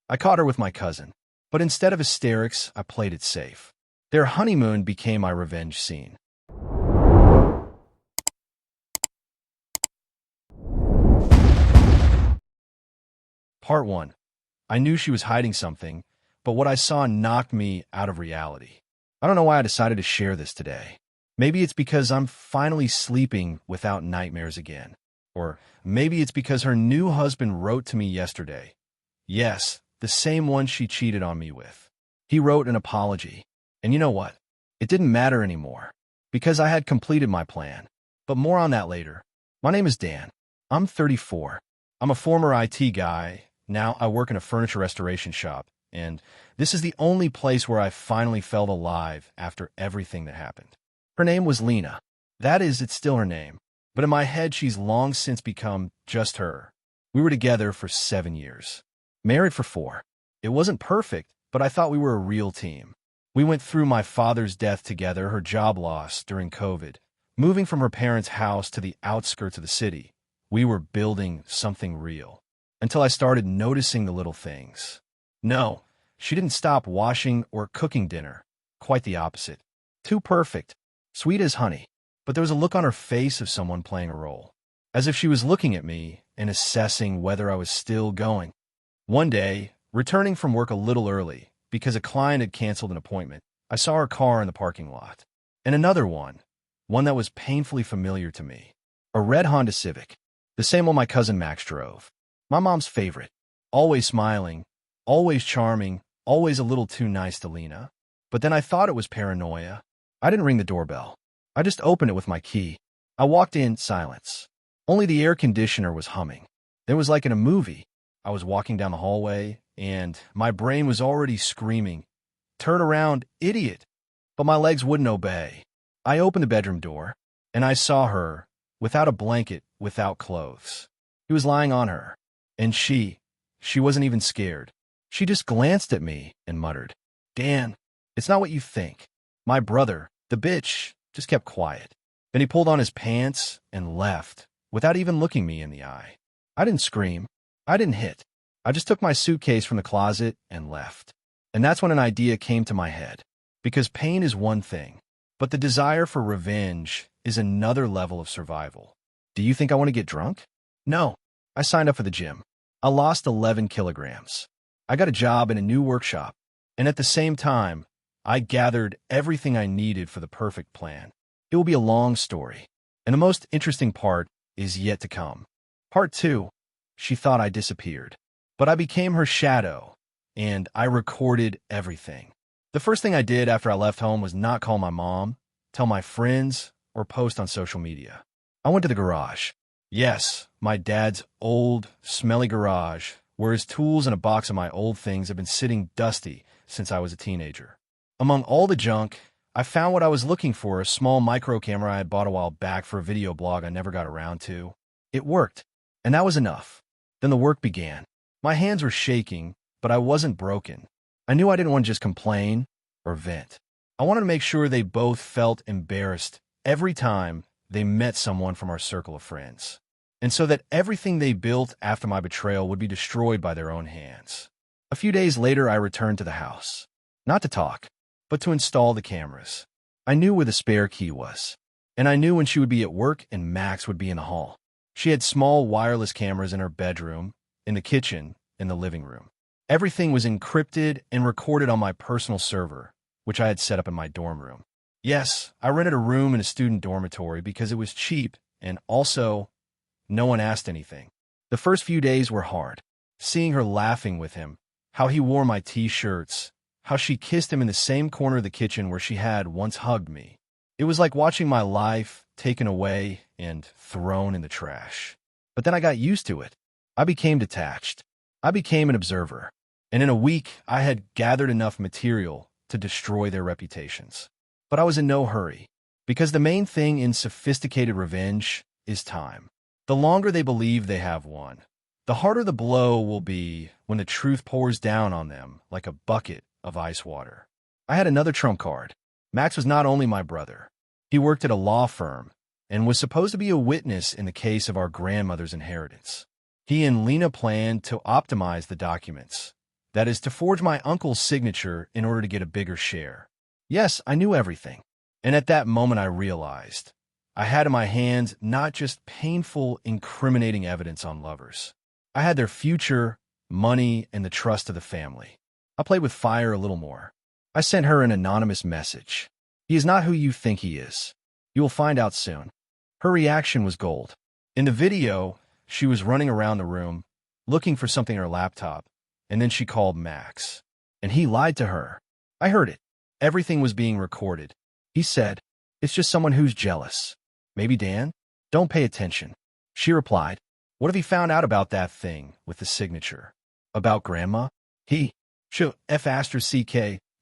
I caught her with my cousin, but instead of hysterics, I played it safe. Their honeymoon became my revenge scene. Part 1. I knew she was hiding something, but what I saw knocked me out of reality. I don't know why I decided to share this today. Maybe it's because I'm finally sleeping without nightmares again. Or maybe it's because her new husband wrote to me yesterday. Yes, the same one she cheated on me with. He wrote an apology. And you know what? It didn't matter anymore, because I had completed my plan. But more on that later. My name is Dan. I'm 34. I'm a former IT guy. Now I work in a furniture restoration shop, and this is the only place where I finally felt alive after everything that happened. Her name was Lena. That is, it's still her name. But in my head, she's long since become just her. We were together for 7 years. Married for 4. It wasn't perfect, but I thought we were a real team. We went through my father's death together, her job loss during COVID, moving from her parents' house to the outskirts of the city. We were building something real. Until I started noticing the little things. No, she didn't stop washing or cooking dinner. Quite the opposite. Too perfect. Sweet as honey. But there was a look on her face of someone playing a role. As if she was looking at me and assessing whether I was still going. One day, returning from work a little early, because a client had canceled an appointment, I saw her car in the parking lot. And another one that was painfully familiar to me. A red Honda Civic. The same one my cousin Max drove. My mom's favorite. Always smiling, always charming, always a little too nice to Lena. But then I thought it was paranoia. I didn't ring the doorbell. I just opened it with my key. I walked in, silence. Only the air conditioner was humming. It was like in a movie. I was walking down the hallway, and my brain was already screaming, "Turn around, idiot!" But my legs wouldn't obey. I opened the bedroom door, and I saw her, without a blanket, without clothes. He was lying on her. And she wasn't even scared. She just glanced at me and muttered, "Dan, it's not what you think." My brother, the bitch, just kept quiet. Then he pulled on his pants and left, without even looking me in the eye. I didn't scream. I didn't hit. I just took my suitcase from the closet and left. And that's when an idea came to my head. Because pain is one thing, but the desire for revenge is another level of survival. Do you think I want to get drunk? No. I signed up for the gym. I lost 11 kilograms. I got a job in a new workshop. And at the same time, I gathered everything I needed for the perfect plan. It will be a long story. And the most interesting part is yet to come. Part 2. She thought I disappeared. But I became her shadow, and I recorded everything. The first thing I did after I left home was not call my mom, tell my friends, or post on social media. I went to the garage. Yes, my dad's old, smelly garage, where his tools and a box of my old things have been sitting dusty since I was a teenager. Among all the junk, I found what I was looking for, a small micro camera I had bought a while back for a video blog I never got around to. It worked, and that was enough. Then the work began. My hands were shaking, but I wasn't broken. I knew I didn't want to just complain or vent. I wanted to make sure they both felt embarrassed every time they met someone from our circle of friends. And so that everything they built after my betrayal would be destroyed by their own hands. A few days later, I returned to the house. Not to talk, but to install the cameras. I knew where the spare key was. And I knew when she would be at work and Max would be in the hall. She had small wireless cameras in her bedroom, in the kitchen, in the living room. Everything was encrypted and recorded on my personal server, which I had set up in my dorm room. Yes, I rented a room in a student dormitory because it was cheap, and also, no one asked anything. The first few days were hard. Seeing her laughing with him, how he wore my t-shirts, how she kissed him in the same corner of the kitchen where she had once hugged me. It was like watching my life taken away and thrown in the trash. But then I got used to it. I became detached. I became an observer. And in a week, I had gathered enough material to destroy their reputations. But I was in no hurry, because the main thing in sophisticated revenge is time. The longer they believe they have won, the harder the blow will be when the truth pours down on them like a bucket of ice water. I had another trump card. Max was not only my brother. He worked at a law firm and was supposed to be a witness in the case of our grandmother's inheritance. He and Lena planned to optimize the documents, That is, to forge my uncle's signature in order to get a bigger share. Yes, I knew everything. And at that moment I realized I had in my hands not just painful, incriminating evidence on lovers. I had their future, money, and the trust of the family. I played with fire a little more. I sent her an anonymous message. He is not who you think he is. You will find out soon. Her reaction was gold. In the video, she was running around the room, looking for something on her laptop, and then she called Max. And he lied to her. I heard it. Everything was being recorded. He said, "It's just someone who's jealous. Maybe Dan? Don't pay attention." She replied, "What if he found out about that thing with the signature? About Grandma? F***,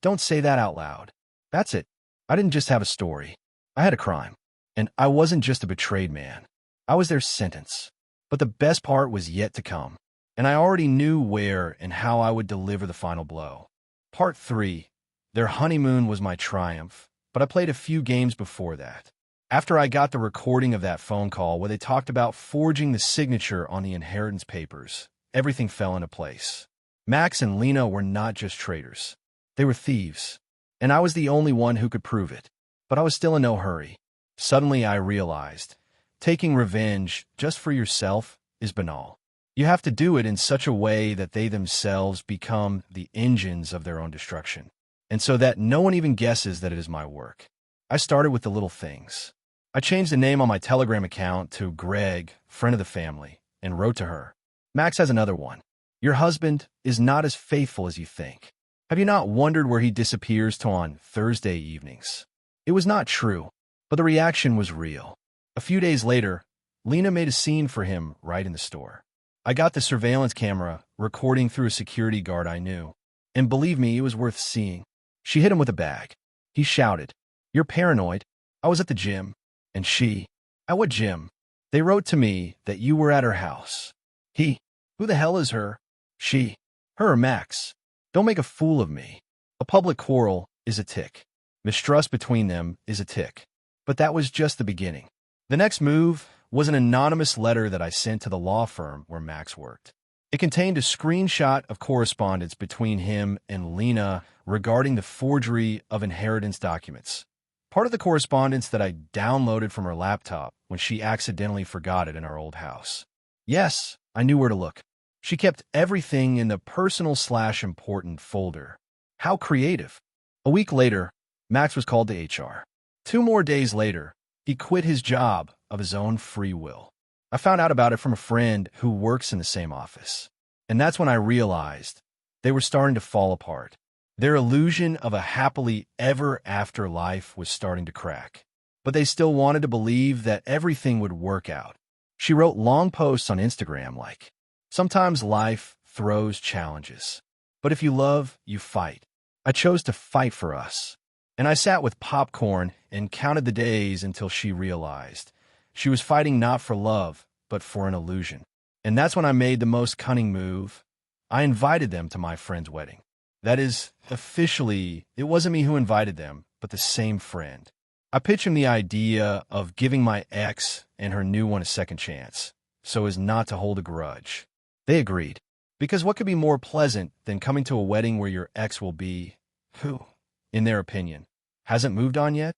don't say that out loud." That's it. I didn't just have a story. I had a crime. And I wasn't just a betrayed man. I was their sentence. But the best part was yet to come. And I already knew where and how I would deliver the final blow. Part 3. Their honeymoon was my triumph, but I played a few games before that. After I got the recording of that phone call where they talked about forging the signature on the inheritance papers, everything fell into place. Max and Lena were not just traitors. They were thieves. And I was the only one who could prove it. But I was still in no hurry. Suddenly I realized, taking revenge just for yourself is banal. You have to do it in such a way that they themselves become the engines of their own destruction, and so that no one even guesses that it is my work. I started with the little things. I changed the name on my Telegram account to Greg, friend of the family, and wrote to her, "Max has another one. Your husband is not as faithful as you think. Have you not wondered where he disappears to on Thursday evenings?" It was not true, but the reaction was real. A few days later, Lena made a scene for him right in the store. I got the surveillance camera recording through a security guard I knew, and believe me, it was worth seeing. She hit him with a bag. He shouted, "You're paranoid." I was at the gym, and she, "At what gym?" They wrote to me that you were at her house. He, "Who the hell is her?" She, "Her or Max. Don't make a fool of me." A public quarrel is a tick. Mistrust between them is a tick. But that was just the beginning. The next move was an anonymous letter that I sent to the law firm where Max worked. It contained a screenshot of correspondence between him and Lena regarding the forgery of inheritance documents. Part of the correspondence that I downloaded from her laptop when she accidentally forgot it in our old house. Yes, I knew where to look. She kept everything in the personal/important folder. How creative. A week later, Max was called to HR. 2 more days later, he quit his job of his own free will. I found out about it from a friend who works in the same office. And that's when I realized they were starting to fall apart. Their illusion of a happily ever after life was starting to crack. But they still wanted to believe that everything would work out. She wrote long posts on Instagram like, "Sometimes life throws challenges. But if you love, you fight. I chose to fight for us." And I sat with popcorn and counted the days until she realized she was fighting not for love, but for an illusion. And that's when I made the most cunning move. I invited them to my friend's wedding. That is, officially, it wasn't me who invited them, but the same friend. I pitched him the idea of giving my ex and her new one a second chance, so as not to hold a grudge. They agreed, because what could be more pleasant than coming to a wedding where your ex will be, who, in their opinion, hasn't moved on yet?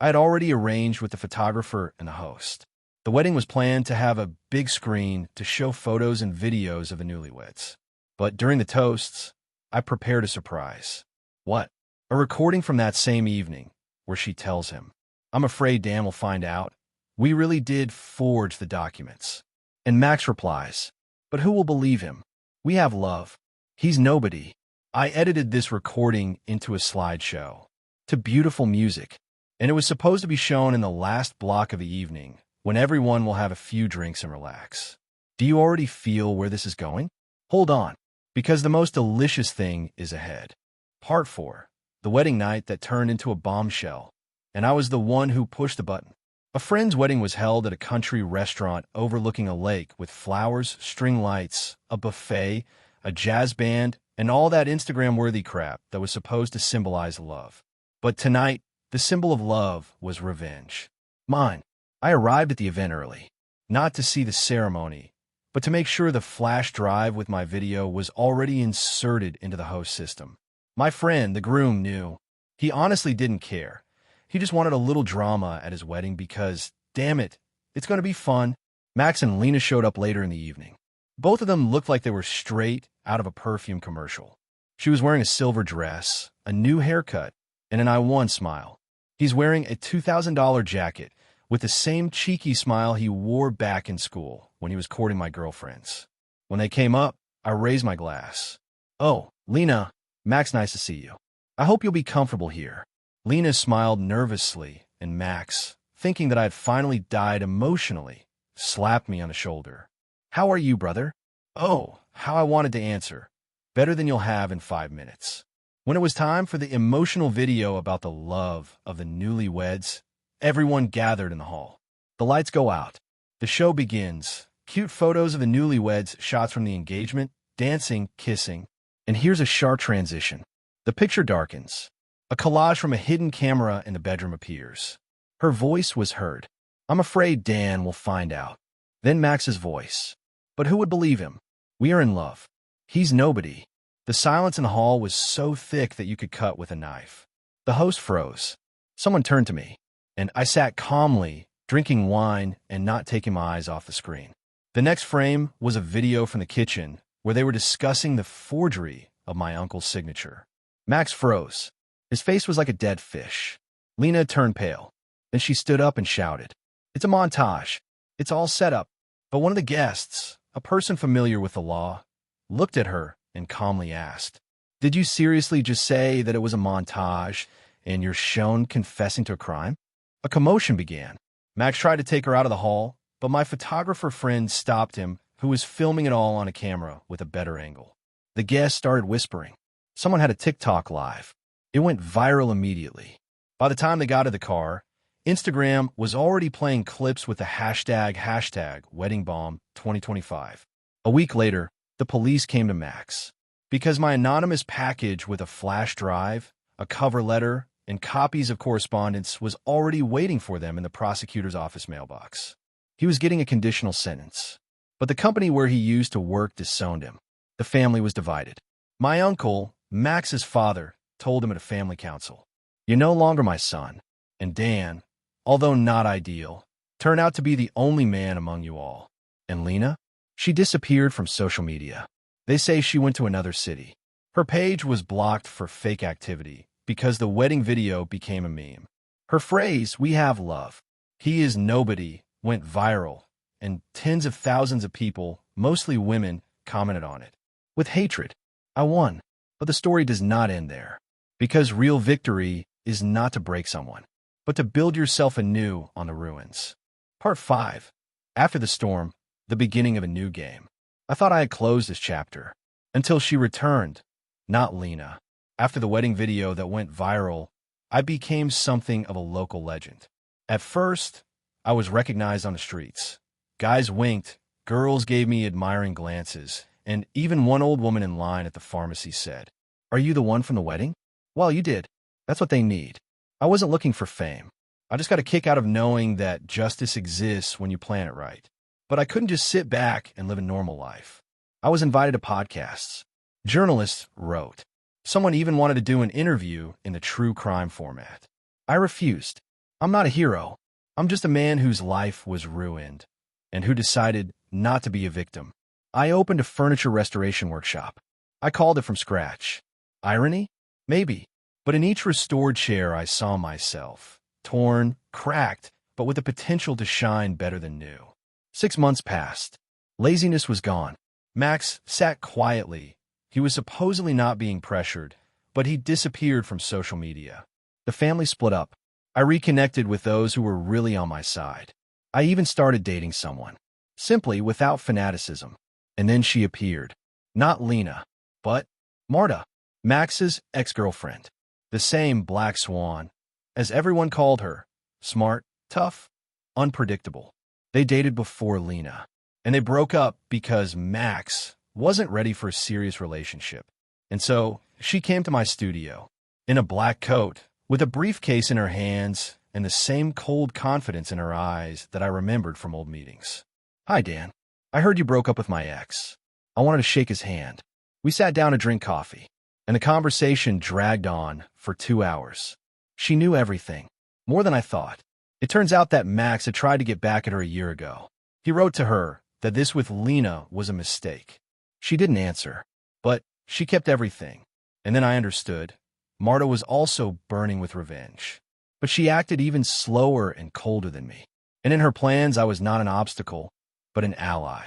I had already arranged with the photographer and the host. The wedding was planned to have a big screen to show photos and videos of the newlyweds. But during the toasts, I prepared a surprise. What? A recording from that same evening, where she tells him, "I'm afraid Dan will find out. We really did forge the documents." And Max replies, "But who will believe him? We have love. He's nobody." I edited this recording into a slideshow to beautiful music, and it was supposed to be shown in the last block of the evening when everyone will have a few drinks and relax. Do you already feel where this is going? Hold on, because the most delicious thing is ahead. Part 4, the wedding night that turned into a bombshell, and I was the one who pushed the button. A friend's wedding was held at a country restaurant overlooking a lake with flowers, string lights, a buffet, a jazz band, and all that Instagram-worthy crap that was supposed to symbolize love. But tonight, the symbol of love was revenge. Mine. I arrived at the event early, not to see the ceremony, but to make sure the flash drive with my video was already inserted into the host system. My friend, the groom, knew. He honestly didn't care. He just wanted a little drama at his wedding because, damn it, it's going to be fun. Max and Lena showed up later in the evening. Both of them looked like they were straight out of a perfume commercial. She was wearing a silver dress, a new haircut, and an I won smile. He's wearing a $2,000 jacket with the same cheeky smile he wore back in school when he was courting my girlfriends. When they came up, I raised my glass. "Oh, Lena, Max, nice to see you. I hope you'll be comfortable here." Lena smiled nervously, and Max, thinking that I had finally died emotionally, slapped me on the shoulder. "How are you, brother?" Oh, how I wanted to answer. "Better than you'll have in 5 minutes." When it was time for the emotional video about the love of the newlyweds, everyone gathered in the hall. The lights go out. The show begins. Cute photos of the newlyweds, shots from the engagement, dancing, kissing. And here's a sharp transition. The picture darkens. A collage from a hidden camera in the bedroom appears. Her voice was heard. "I'm afraid Dan will find out." Then Max's voice. But who would believe him? "We are in love. He's nobody." The silence in the hall was so thick that you could cut with a knife. The host froze. Someone turned to me, and I sat calmly, drinking wine and not taking my eyes off the screen. The next frame was a video from the kitchen where they were discussing the forgery of my uncle's signature. Max froze. His face was like a dead fish. Lena turned pale. Then she stood up and shouted, "It's a montage. It's all set up." But one of the guests, a person familiar with the law, looked at her and calmly asked, "Did you seriously just say that it was a montage and you're shown confessing to a crime?" A commotion began. Max tried to take her out of the hall, but my photographer friend stopped him, who was filming it all on a camera with a better angle. The guests started whispering. Someone had a TikTok live. It went viral immediately. By the time they got to the car, Instagram was already playing clips with the hashtag #WeddingBomb2025. A week later, the police came to Max. Because my anonymous package with a flash drive, a cover letter, and copies of correspondence was already waiting for them in the prosecutor's office mailbox. He was getting a conditional sentence. But the company where he used to work disowned him. The family was divided. My uncle, Max's father, told him at a family council, "You're no longer my son." And Dan, although not ideal, turned out to be the only man among you all. And Lena? She disappeared from social media. They say she went to another city. Her page was blocked for fake activity because the wedding video became a meme. Her phrase, "We have love. He is nobody," went viral, and tens of thousands of people, mostly women, commented on it. With hatred. I won. But the story does not end there. Because real victory is not to break someone, but to build yourself anew on the ruins. Part 5. After the storm, the beginning of a new game. I thought I had closed this chapter. Until she returned. Not Lena. After the wedding video that went viral, I became something of a local legend. At first, I was recognized on the streets. Guys winked, girls gave me admiring glances, and even one old woman in line at the pharmacy said, "Are you the one from the wedding?" Well, you did. That's what they need. I wasn't looking for fame. I just got a kick out of knowing that justice exists when you plan it right. But I couldn't just sit back and live a normal life. I was invited to podcasts. Journalists wrote. Someone even wanted to do an interview in the true crime format. I refused. I'm not a hero. I'm just a man whose life was ruined and who decided not to be a victim. I opened a furniture restoration workshop. I called it from scratch. Irony? Maybe. But in each restored chair, I saw myself. Torn, cracked, but with the potential to shine better than new. 6 months passed. Laziness was gone. Max sat quietly. He was supposedly not being pressured, but he disappeared from social media. The family split up. I reconnected with those who were really on my side. I even started dating someone. Simply without fanaticism. And then she appeared. Not Lena, but Marta, Max's ex-girlfriend. The same black swan, as everyone called her. Smart, tough, unpredictable. They dated before Lena, and they broke up because Max wasn't ready for a serious relationship. And so she came to my studio, in a black coat, with a briefcase in her hands and the same cold confidence in her eyes that I remembered from old meetings. "Hi, Dan." I heard you broke up with my ex. I wanted to shake his hand. We sat down to drink coffee, and the conversation dragged on for 2 hours. She knew everything, more than I thought. It turns out that Max had tried to get back at her a year ago. He wrote to her that this with Lena was a mistake. She didn't answer, but she kept everything. And then I understood. Marta was also burning with revenge. But she acted even slower and colder than me. And in her plans, I was not an obstacle, but an ally.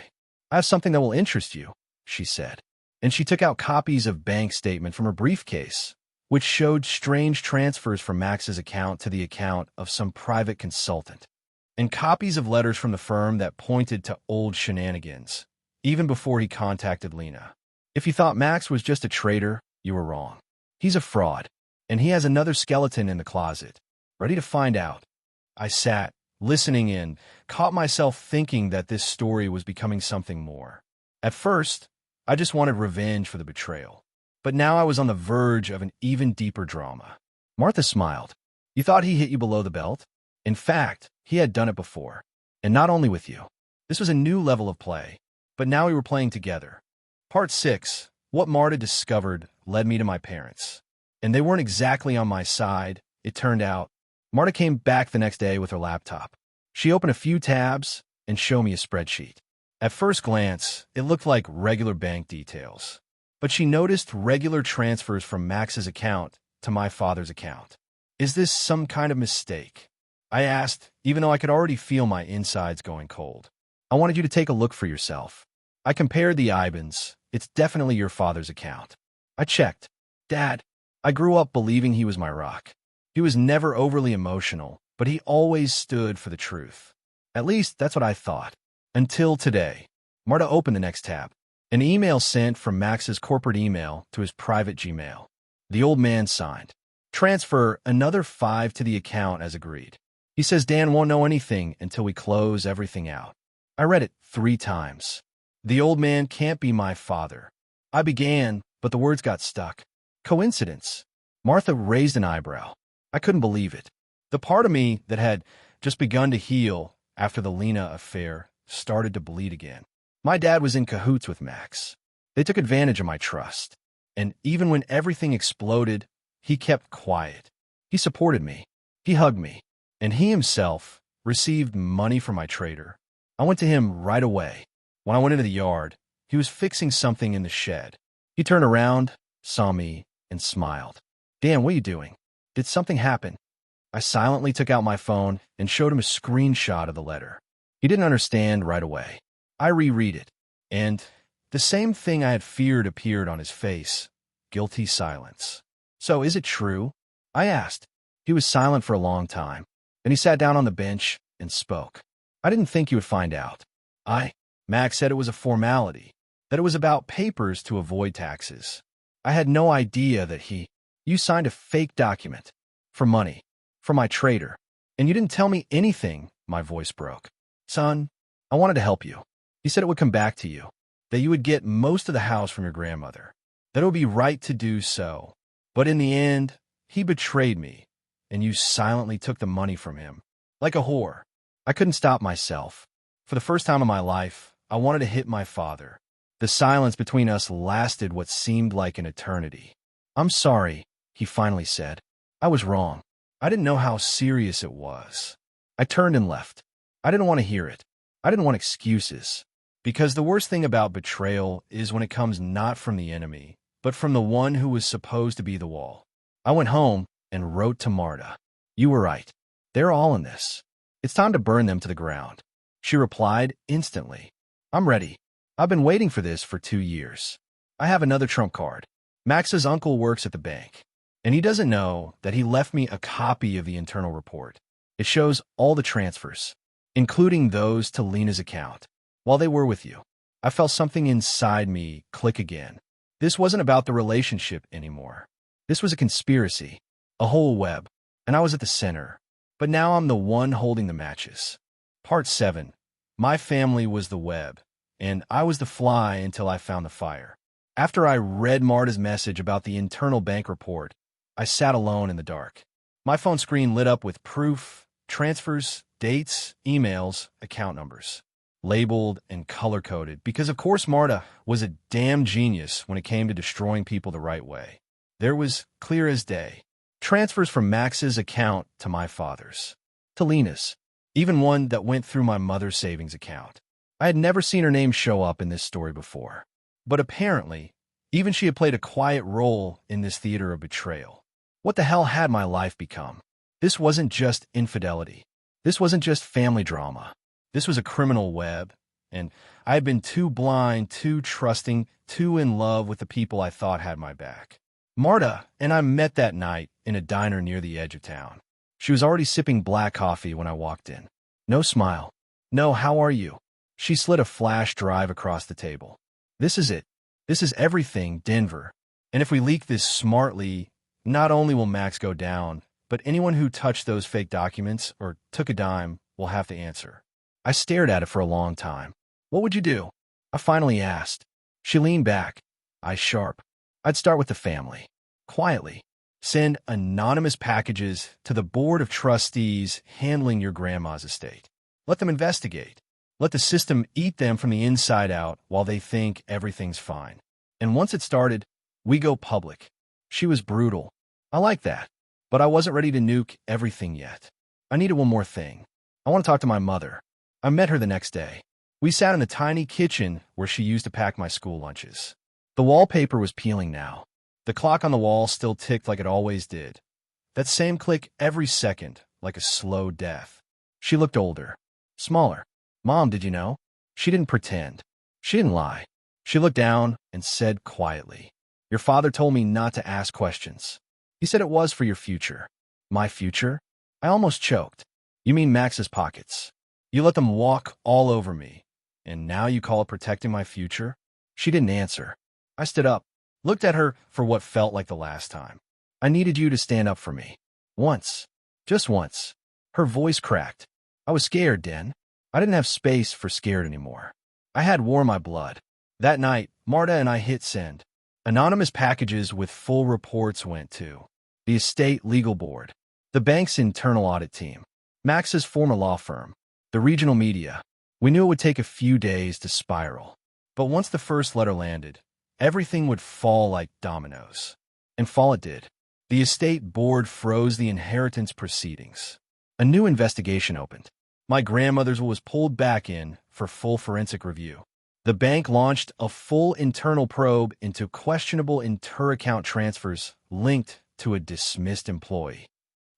I have something that will interest you, she said. And she took out copies of bank statement from her briefcase, which showed strange transfers from Max's account to the account of some private consultant, and copies of letters from the firm that pointed to old shenanigans, even before he contacted Lena. If you thought Max was just a traitor, you were wrong. He's a fraud, and he has another skeleton in the closet, ready to find out. I sat, listening in, caught myself thinking that this story was becoming something more. At first, I just wanted revenge for the betrayal. But now I was on the verge of an even deeper drama. Martha smiled. You thought he hit you below the belt? In fact, he had done it before. And not only with you. This was a new level of play. But now we were playing together. Part 6. What Marta discovered led me to my parents. And they weren't exactly on my side, it turned out. Marta came back the next day with her laptop. She opened a few tabs and showed me a spreadsheet. At first glance, it looked like regular bank details. But she noticed regular transfers from Max's account to my father's account. Is this some kind of mistake? I asked, even though I could already feel my insides going cold. I wanted you to take a look for yourself. I compared the IBANs. It's definitely your father's account. I checked. Dad, I grew up believing he was my rock. He was never overly emotional, but he always stood for the truth. At least that's what I thought. Until today. Marta opened the next tab. An email sent from Max's corporate email to his private Gmail. The old man signed. Transfer another 5 to the account as agreed. He says Dan won't know anything until we close everything out. I read it 3 times. The old man can't be my father. I began, but the words got stuck. Coincidence. Martha raised an eyebrow. I couldn't believe it. The part of me that had just begun to heal after the Lena affair started to bleed again. My dad was in cahoots with Max. They took advantage of my trust. And even when everything exploded, he kept quiet. He supported me. He hugged me. And he himself received money from my trader. I went to him right away. When I went into the yard, he was fixing something in the shed. He turned around, saw me, and smiled. Dan, what are you doing? Did something happen? I silently took out my phone and showed him a screenshot of the letter. He didn't understand right away. I reread it, and the same thing I had feared appeared on his face, guilty silence. So is it true? I asked. He was silent for a long time. Then he sat down on the bench and spoke. I didn't think you would find out. Max said it was a formality, that it was about papers to avoid taxes. I had no idea that you signed a fake document for money, for my trader, and you didn't tell me anything. My voice broke. Son, I wanted to help you. He said it would come back to you, that you would get most of the house from your grandmother, that it would be right to do so. But in the end, he betrayed me, and you silently took the money from him. Like a whore. I couldn't stop myself. For the first time in my life, I wanted to hit my father. The silence between us lasted what seemed like an eternity. I'm sorry, he finally said. I was wrong. I didn't know how serious it was. I turned and left. I didn't want to hear it. I didn't want excuses. Because the worst thing about betrayal is when it comes not from the enemy, but from the one who was supposed to be the wall. I went home and wrote to Marta. You were right. They're all in this. It's time to burn them to the ground. She replied instantly. I'm ready. I've been waiting for this for 2 years. I have another trump card. Max's uncle works at the bank, and he doesn't know that he left me a copy of the internal report. It shows all the transfers, including those to Lena's account. While they were with you, I felt something inside me click again. This wasn't about the relationship anymore. This was a conspiracy, a whole web, and I was at the center. But now I'm the one holding the matches. Part 7. My family was the web, and I was the fly until I found the fire. After I read Marta's message about the internal bank report, I sat alone in the dark. My phone screen lit up with proof, transfers, dates, emails, account numbers. labeled and color-coded, because of course Marta was a damn genius when it came to destroying people the right way. There was, clear as day, transfers from Max's account to my father's, to Lena's, even one that went through my mother's savings account. I had never seen her name show up in this story before, but apparently, even she had played a quiet role in this theater of betrayal. What the hell had my life become? This wasn't just infidelity. This wasn't just family drama. This was a criminal web, and I had been too blind, too trusting, too in love with the people I thought had my back. Marta and I met that night in a diner near the edge of town. She was already sipping black coffee when I walked in. No smile. No, how are you? She slid a flash drive across the table. This is it. This is everything, Denver. And if we leak this smartly, not only will Max go down, but anyone who touched those fake documents or took a dime will have to answer. I stared at it for a long time. What would you do? I finally asked. She leaned back, eyes sharp. I'd start with the family. Quietly. Send anonymous packages to the board of trustees handling your grandma's estate. Let them investigate. Let the system eat them from the inside out while they think everything's fine. And once it started, we go public. She was brutal. I like that. But I wasn't ready to nuke everything yet. I needed one more thing. I want to talk to my mother. I met her the next day. We sat in the tiny kitchen where she used to pack my school lunches. The wallpaper was peeling now. The clock on the wall still ticked like it always did. That same click every second, like a slow death. She looked older. Smaller. Mom, did you know? She didn't pretend. She didn't lie. She looked down and said quietly, "Your father told me not to ask questions. He said it was for your future." My future? I almost choked. You mean Max's pockets? You let them walk all over me, and now you call it protecting my future? She didn't answer. I stood up, looked at her for what felt like the last time. I needed you to stand up for me. Once. Just once. Her voice cracked. I was scared, Den. I didn't have space for scared anymore. I had war in my blood. That night, Marta and I hit send. Anonymous packages with full reports went to the estate legal board, the bank's internal audit team, Max's former law firm, the regional media. We knew it would take a few days to spiral. But once the first letter landed, everything would fall like dominoes. And fall it did. The estate board froze the inheritance proceedings. A new investigation opened. My grandmother's was pulled back in for full forensic review. The bank launched a full internal probe into questionable inter-account transfers linked to a dismissed employee.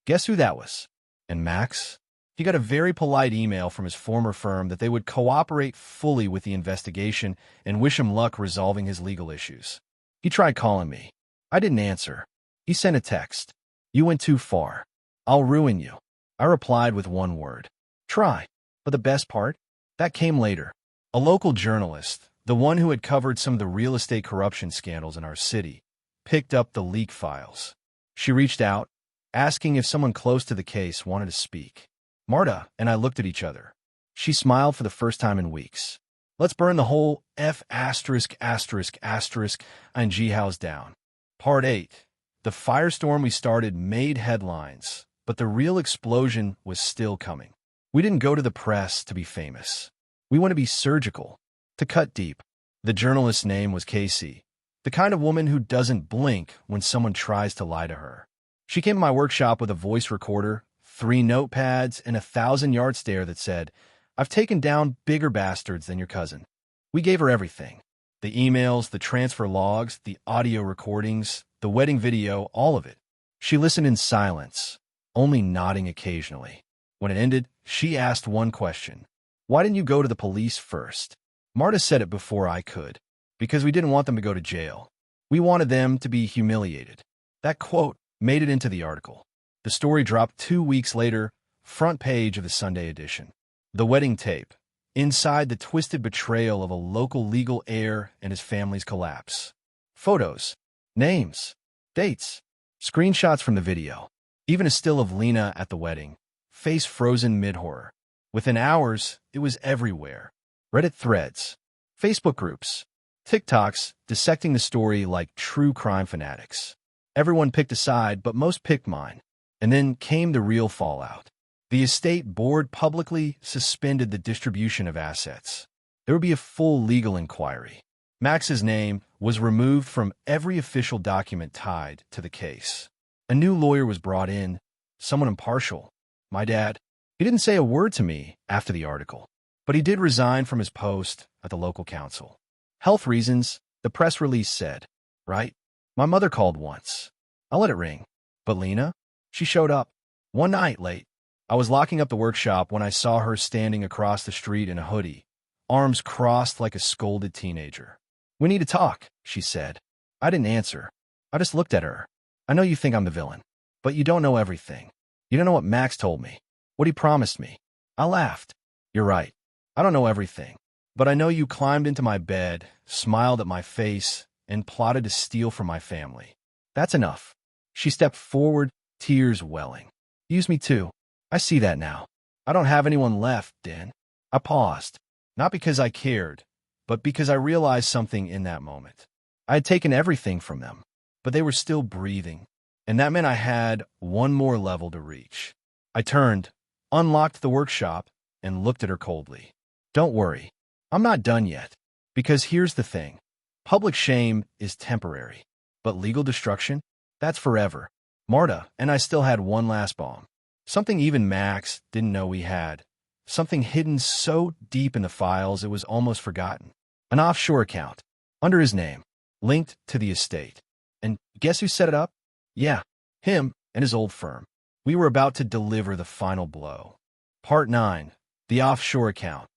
Guess who that was? And Max? He got a very polite email from his former firm that they would cooperate fully with the investigation and wish him luck resolving his legal issues. He tried calling me. I didn't answer. He sent a text. "You went too far. I'll ruin you." I replied with one word. Try. But the best part? That came later. A local journalist, the one who had covered some of the real estate corruption scandals in our city, picked up the leak files. She reached out, asking if someone close to the case wanted to speak. Marta and I looked at each other. She smiled for the first time in weeks. Let's burn the whole F*** ING house down. Part 8. The firestorm we started made headlines, but the real explosion was still coming. We didn't go to the press to be famous. We want to be surgical, to cut deep. The journalist's name was Casey, the kind of woman who doesn't blink when someone tries to lie to her. She came to my workshop with a voice recorder, 3 notepads, and a 1,000-yard stare that said, "I've taken down bigger bastards than your cousin." We gave her everything. The emails, the transfer logs, the audio recordings, the wedding video, all of it. She listened in silence, only nodding occasionally. When it ended, she asked one question. "Why didn't you go to the police first?" Marta said it before I could. Because we didn't want them to go to jail. We wanted them to be humiliated. That quote made it into the article. The story dropped 2 weeks later, front page of the Sunday edition. The wedding tape. Inside, the twisted betrayal of a local legal heir and his family's collapse. Photos. Names. Dates. Screenshots from the video. Even a still of Lena at the wedding. Face frozen mid-horror. Within hours, it was everywhere. Reddit threads, Facebook groups, TikToks dissecting the story like true crime fanatics. Everyone picked a side, but most picked mine. And then came the real fallout. The estate board publicly suspended the distribution of assets. There would be a full legal inquiry. Max's name was removed from every official document tied to the case. A new lawyer was brought in, someone impartial. My dad. He didn't say a word to me after the article, but he did resign from his post at the local council. Health reasons, the press release said. Right? My mother called once. I let it ring. But Lena? She showed up. One night late. I was locking up the workshop when I saw her standing across the street in a hoodie, arms crossed like a scolded teenager. We need to talk, she said. I didn't answer. I just looked at her. I know you think I'm the villain, but you don't know everything. You don't know what Max told me, what he promised me. I laughed. You're right. I don't know everything, but I know you climbed into my bed, smiled at my face, and plotted to steal from my family. That's enough. She stepped forward, tears welling. Use me too. I see that now. I don't have anyone left, Dan. I paused, not because I cared, but because I realized something in that moment. I had taken everything from them, but they were still breathing, and that meant I had one more level to reach. I turned, unlocked the workshop, and looked at her coldly. Don't worry, I'm not done yet, because here's the thing. Public shame is temporary, but legal destruction, that's forever. Marta and I still had one last bomb. Something even Max didn't know we had. Something hidden so deep in the files it was almost forgotten. An offshore account, under his name, linked to the estate. And guess who set it up? Yeah, him and his old firm. We were about to deliver the final blow. Part 9, the offshore account,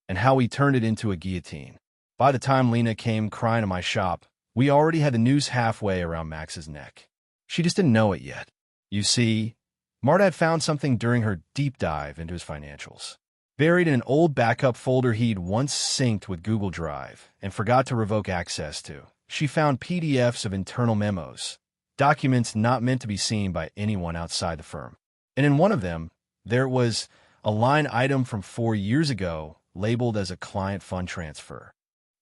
and how we turned it into a guillotine. By the time Lena came crying to my shop, we already had the noose halfway around Max's neck. She just didn't know it yet. You see, Marta had found something during her deep dive into his financials. Buried in an old backup folder he'd once synced with Google Drive and forgot to revoke access to, she found PDFs of internal memos, documents not meant to be seen by anyone outside the firm. And in one of them, there was a line item from 4 years ago labeled as a client fund transfer.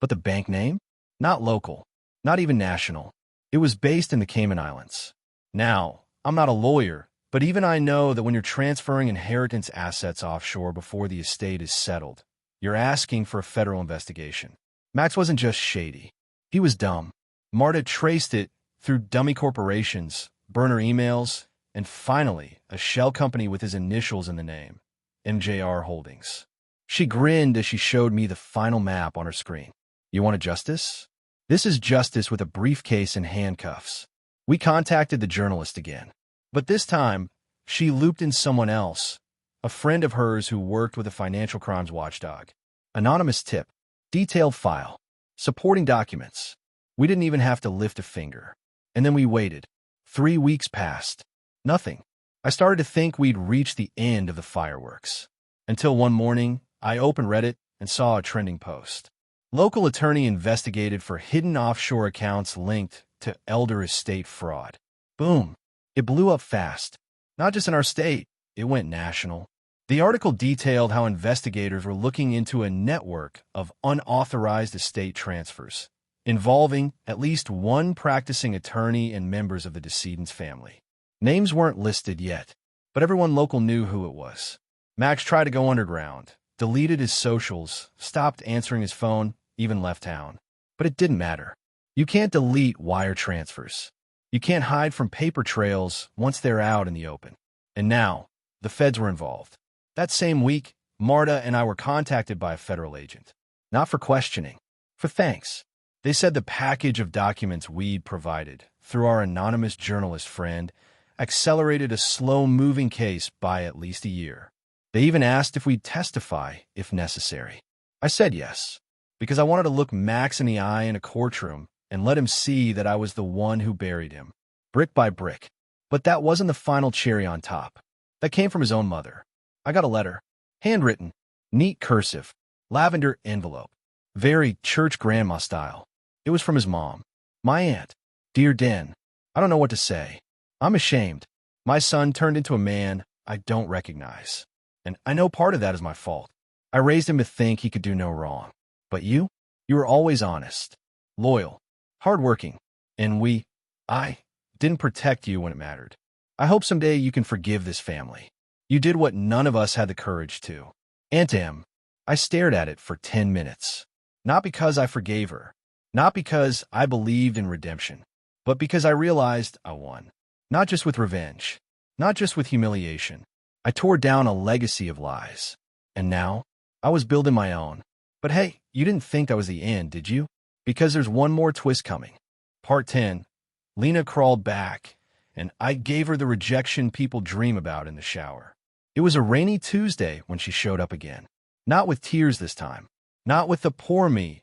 But the bank name? Not local, not even national. It was based in the Cayman Islands. Now, I'm not a lawyer, but even I know that when you're transferring inheritance assets offshore before the estate is settled, you're asking for a federal investigation. Max wasn't just shady. He was dumb. Marta traced it through dummy corporations, burner emails, and finally, a shell company with his initials in the name, MJR Holdings. She grinned as she showed me the final map on her screen. You want a justice? This is justice with a briefcase and handcuffs. We contacted the journalist again. But this time, she looped in someone else, a friend of hers who worked with a financial crimes watchdog. Anonymous tip, detailed file, supporting documents. We didn't even have to lift a finger. And then we waited. 3 weeks passed. Nothing. I started to think we'd reached the end of the fireworks. Until one morning, I opened Reddit and saw a trending post. Local attorney investigated for hidden offshore accounts linked to elder estate fraud. Boom. It blew up fast. Not just in our state, it went national. The article detailed how investigators were looking into a network of unauthorized estate transfers, involving at least one practicing attorney and members of the decedent's family. Names weren't listed yet, but everyone local knew who it was. Max tried to go underground, deleted his socials, stopped answering his phone, even left town. But it didn't matter. You can't delete wire transfers. You can't hide from paper trails once they're out in the open. And now, the feds were involved. That same week, Marta and I were contacted by a federal agent. Not for questioning, for thanks. They said the package of documents we'd provided, through our anonymous journalist friend, accelerated a slow-moving case by at least a year. They even asked if we'd testify, if necessary. I said yes, because I wanted to look Max in the eye in a courtroom and let him see that I was the one who buried him, brick by brick. But that wasn't the final cherry on top. That came from his own mother. I got a letter, handwritten, neat cursive, lavender envelope, very church grandma style. It was from his mom, my aunt. Dear Den, I don't know what to say. I'm ashamed. My son turned into a man I don't recognize. And I know part of that is my fault. I raised him to think he could do no wrong. But you were always honest, loyal, hardworking, and I didn't protect you when it mattered. I hope someday you can forgive this family. You did what none of us had the courage to. Aunt I stared at it for 10 minutes. Not because I forgave her. Not because I believed in redemption. But because I realized I won. Not just with revenge. Not just with humiliation. I tore down a legacy of lies. And now, I was building my own. But hey, you didn't think that was the end, did you? Because there's one more twist coming. Part 10. Lena crawled back, and I gave her the rejection people dream about in the shower. It was a rainy Tuesday when she showed up again. Not with tears this time. Not with the poor me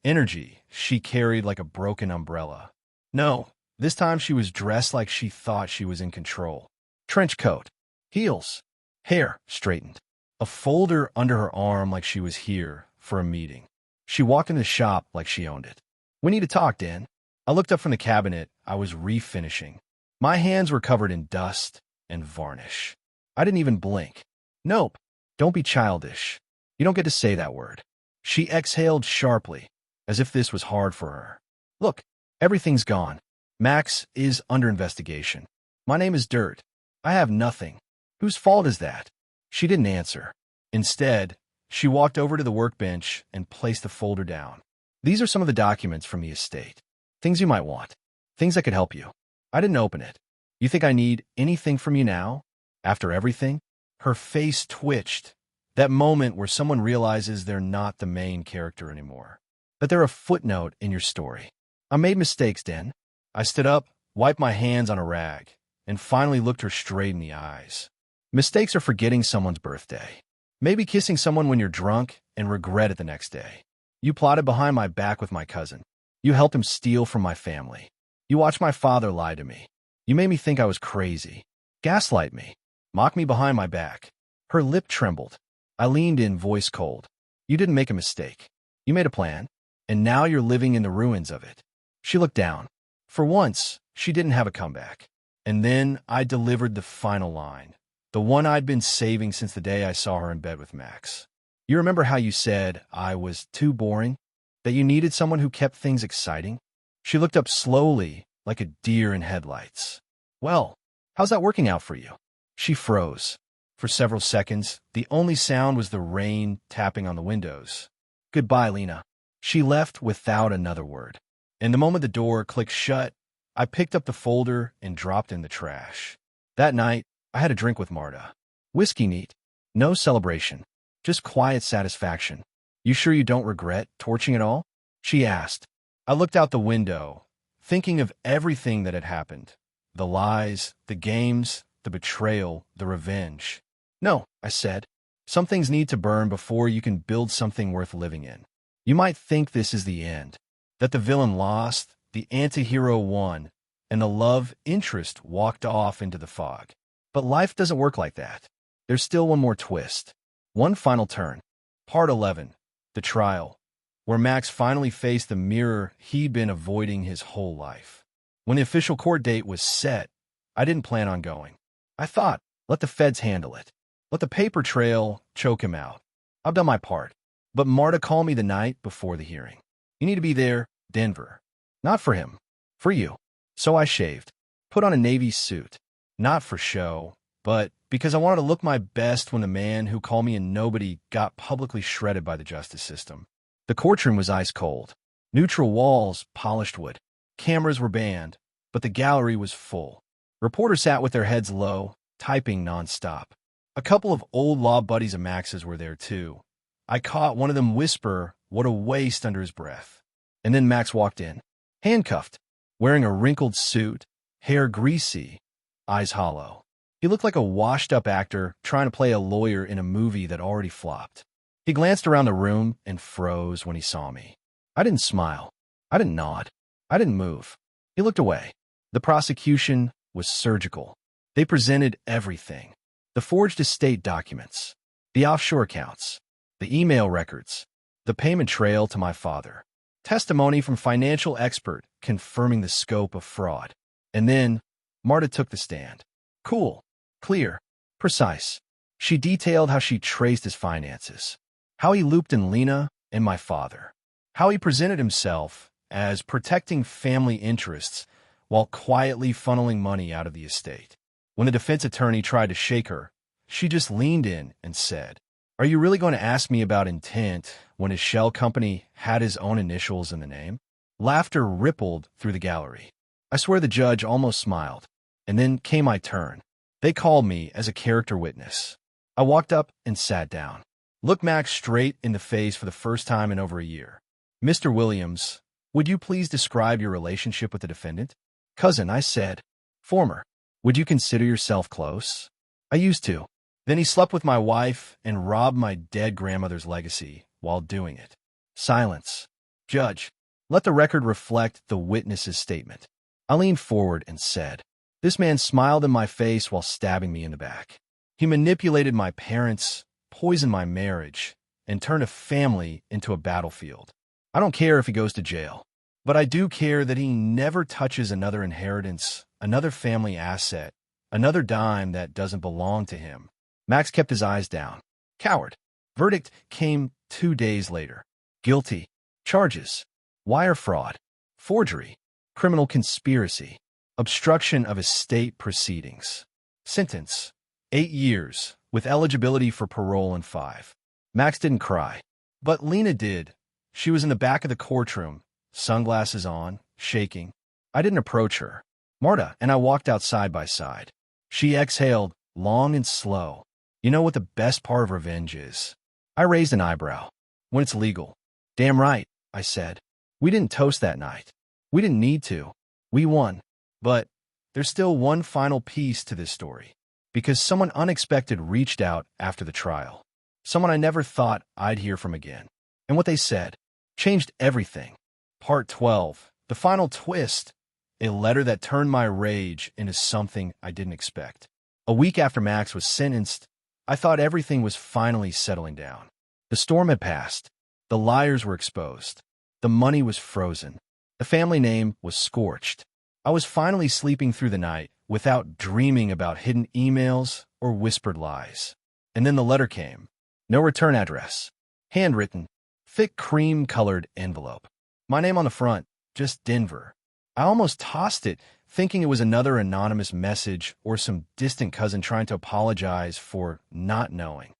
energy she carried like a broken umbrella. No, this time she was dressed like she thought she was in control. Trench coat, heels, hair straightened, a folder under her arm like she was here for a meeting. She walked in the shop like she owned it. "We need to talk, Dan." I looked up from the cabinet I was refinishing. My hands were covered in dust and varnish. I didn't even blink. "Nope, don't be childish. You don't get to say that word." She exhaled sharply, as if this was hard for her. "Look, everything's gone. Max is under investigation. My name is Dirt. I have nothing. Whose fault is that?" She didn't answer. Instead, she walked over to the workbench and placed the folder down. "These are some of the documents from the estate. Things you might want. Things that could help you." I didn't open it. "You think I need anything from you now? After everything?" Her face twitched. That moment where someone realizes they're not the main character anymore. That they're a footnote in your story. "I made mistakes, Den." I stood up, wiped my hands on a rag, and finally looked her straight in the eyes. Mistakes are forgetting someone's birthday. Maybe kissing someone when you're drunk and regret it the next day. You plotted behind my back with my cousin. You helped him steal from my family. You watched my father lie to me. You made me think I was crazy. Gaslight me. Mock me behind my back. Her lip trembled. I leaned in, voice cold. "You didn't make a mistake. You made a plan, and now you're living in the ruins of it." She looked down. For once, she didn't have a comeback. And then I delivered the final line. The one I'd been saving since the day I saw her in bed with Max. "You remember how you said I was too boring? That you needed someone who kept things exciting?" She looked up slowly, like a deer in headlights. "Well, how's that working out for you?" She froze. For several seconds, the only sound was the rain tapping on the windows. "Goodbye, Lena." She left without another word. And the moment the door clicked shut, I picked up the folder and dropped in the trash. That night, I had a drink with Marta. Whiskey neat. No celebration. Just quiet satisfaction. "You sure you don't regret torching it all?" she asked. I looked out the window, thinking of everything that had happened. The lies, the games, the betrayal, the revenge. "No," I said. "Some things need to burn before you can build something worth living in. You might think this is the end. That the villain lost, the anti-hero won, and the love interest walked off into the fog. But life doesn't work like that. There's still one more twist. One final turn." Part 11. The Trial, where Max finally faced the mirror he'd been avoiding his whole life. When the official court date was set, I didn't plan on going. I thought, let the feds handle it. Let the paper trail choke him out. I've done my part. But Marta called me the night before the hearing. "You need to be there, Denver." Not for him. For you. So I shaved. Put on a Navy suit. Not for show, but because I wanted to look my best when the man who called me a nobody got publicly shredded by the justice system. The courtroom was ice cold. Neutral walls, polished wood. Cameras were banned, but the gallery was full. Reporters sat with their heads low, typing nonstop. A couple of old law buddies of Max's were there too. I caught one of them whisper, "What a waste," under his breath. And then Max walked in, handcuffed, wearing a wrinkled suit, hair greasy, eyes hollow. He looked like a washed-up actor trying to play a lawyer in a movie that already flopped. He glanced around the room and froze when he saw me. I didn't smile. I didn't nod. I didn't move. He looked away. The prosecution was surgical. They presented everything. The forged estate documents, the offshore accounts, the email records, the payment trail to my father, testimony from financial expert confirming the scope of fraud. And then Marta took the stand. Cool, clear, precise. She detailed how she traced his finances, how he looped in Lena and my father, how he presented himself as protecting family interests while quietly funneling money out of the estate. When the defense attorney tried to shake her, She just leaned in and said, "Are you really going to ask me about intent when his shell company had his own initials in the name?" Laughter rippled through the gallery. I swear the judge almost smiled. And then came my turn. They called me as a character witness. I walked up and sat down. Looked Max straight in the face for the first time in over a year. "Mr. Williams, would you please describe your relationship with the defendant?" "Cousin," I said. "Former. Would you consider yourself close?" "I used to. Then he slept with my wife and robbed my dead grandmother's legacy while doing it." Silence. "Judge, let the record reflect the witness's statement." I leaned forward and said, "This man smiled in my face while stabbing me in the back. He manipulated my parents, poisoned my marriage, and turned a family into a battlefield. I don't care if he goes to jail, but I do care that he never touches another inheritance, another family asset, another dime that doesn't belong to him." Max kept his eyes down. "Coward." Verdict came 2 days later. Guilty. Charges: wire fraud, forgery, criminal conspiracy, obstruction of estate proceedings. Sentence: 8 years, with eligibility for parole in 5. Max didn't cry, but Lena did. She was in the back of the courtroom, sunglasses on, shaking. I didn't approach her. Marta and I walked out side by side. She exhaled, long and slow. "You know what the best part of revenge is?" I raised an eyebrow. "When it's legal." "Damn right," I said. "We didn't toast that night. We didn't need to. We won. But there's still one final piece to this story. Because someone unexpected reached out after the trial. Someone I never thought I'd hear from again. And what they said changed everything." Part 12. The final twist. A letter that turned my rage into something I didn't expect. A week after Max was sentenced, I thought everything was finally settling down. The storm had passed. The liars were exposed. The money was frozen. The family name was scorched. I was finally sleeping through the night without dreaming about hidden emails or whispered lies. And then the letter came. No return address. Handwritten. Thick cream-colored envelope. My name on the front, just Denver. I almost tossed it, thinking it was another anonymous message or some distant cousin trying to apologize for not knowing.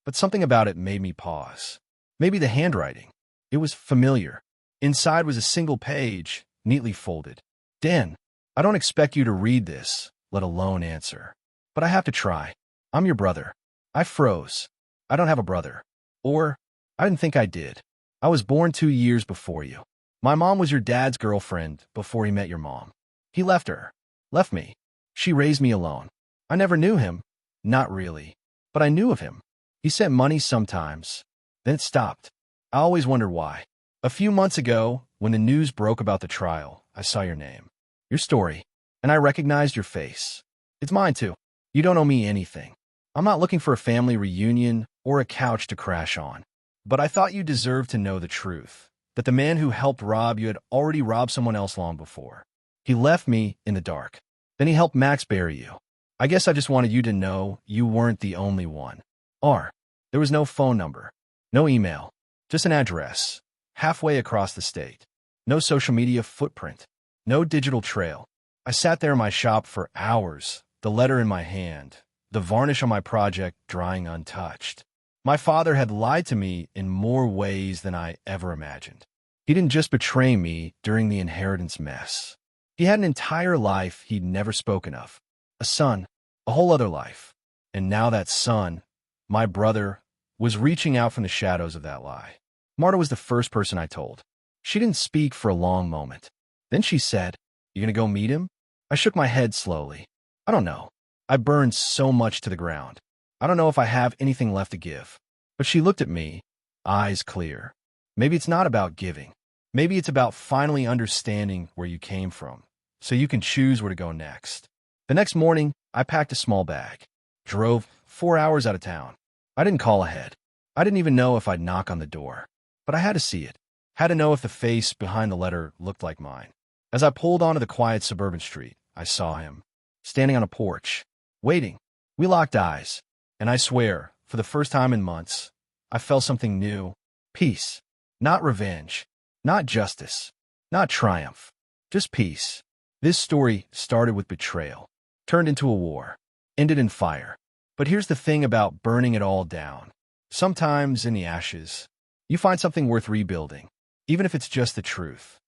But something about it made me pause. Maybe the handwriting. It was familiar. Inside was a single page, neatly folded. "Dan, I don't expect you to read this, let alone answer. But I have to try. I'm your brother." I froze. I don't have a brother. Or, I didn't think I did. I was born 2 years before you. My mom was your dad's girlfriend before he met your mom. He left her. Left me. She raised me alone. I never knew him. Not really. But I knew of him. He sent money sometimes. Then it stopped. I always wondered why. A few months ago, when the news broke about the trial, I saw your name, your story, and I recognized your face. It's mine too. You don't owe me anything. I'm not looking for a family reunion or a couch to crash on. But I thought you deserved to know the truth, that the man who helped rob you had already robbed someone else long before. He left me in the dark. Then he helped Max bury you. I guess I just wanted you to know you weren't the only one. There was no phone number, no email, just an address, halfway across the state. No social media footprint, no digital trail. I sat there in my shop for hours, the letter in my hand, the varnish on my project drying untouched. My father had lied to me in more ways than I ever imagined. He didn't just betray me during the inheritance mess. He had an entire life he'd never spoken of. A son, a whole other life. And now that son, my brother, was reaching out from the shadows of that lie. Marta was the first person I told. She didn't speak for a long moment. Then she said, "You gonna go meet him?" I shook my head slowly. "I don't know. I burned so much to the ground. I don't know if I have anything left to give." But she looked at me, eyes clear. "Maybe it's not about giving. Maybe it's about finally understanding where you came from, so you can choose where to go next." The next morning, I packed a small bag, drove 4 hours out of town. I didn't call ahead. I didn't even know if I'd knock on the door. But I had to see it. Had to know if the face behind the letter looked like mine. As I pulled onto the quiet suburban street, I saw him, standing on a porch, waiting. We locked eyes, and I swear, for the first time in months, I felt something new. Peace. Not revenge. Not justice. Not triumph. Just peace. This story started with betrayal, turned into a war, ended in fire. But here's the thing about burning it all down. Sometimes, in the ashes, you find something worth rebuilding, even if it's just the truth.